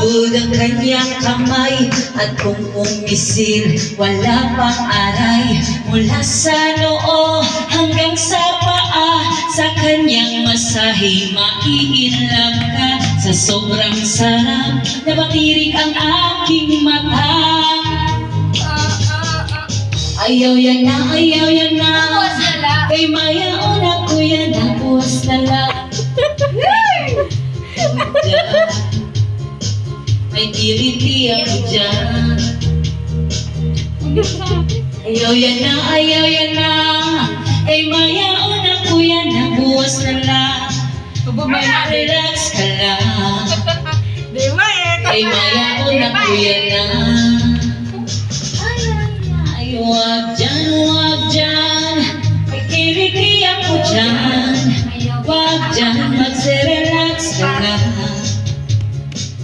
Pagod ang kanyang kamay at kung umisil, wala pang aray. Mula sa noo hanggang sa paa, sa kanyang masahe maiinlap ka. Sa sobrang sarap, napatirik ang aking mata. Ayaw yan na, ayaw yan na. Kay mayaon ako yan, nabuwas na lang. May kiliti ako dyan. Ayaw yan na, ayaw yan na. Kay mayaon ako yan, nabuwas na lang. Relax ka lang. Kay mayaon ako yan na.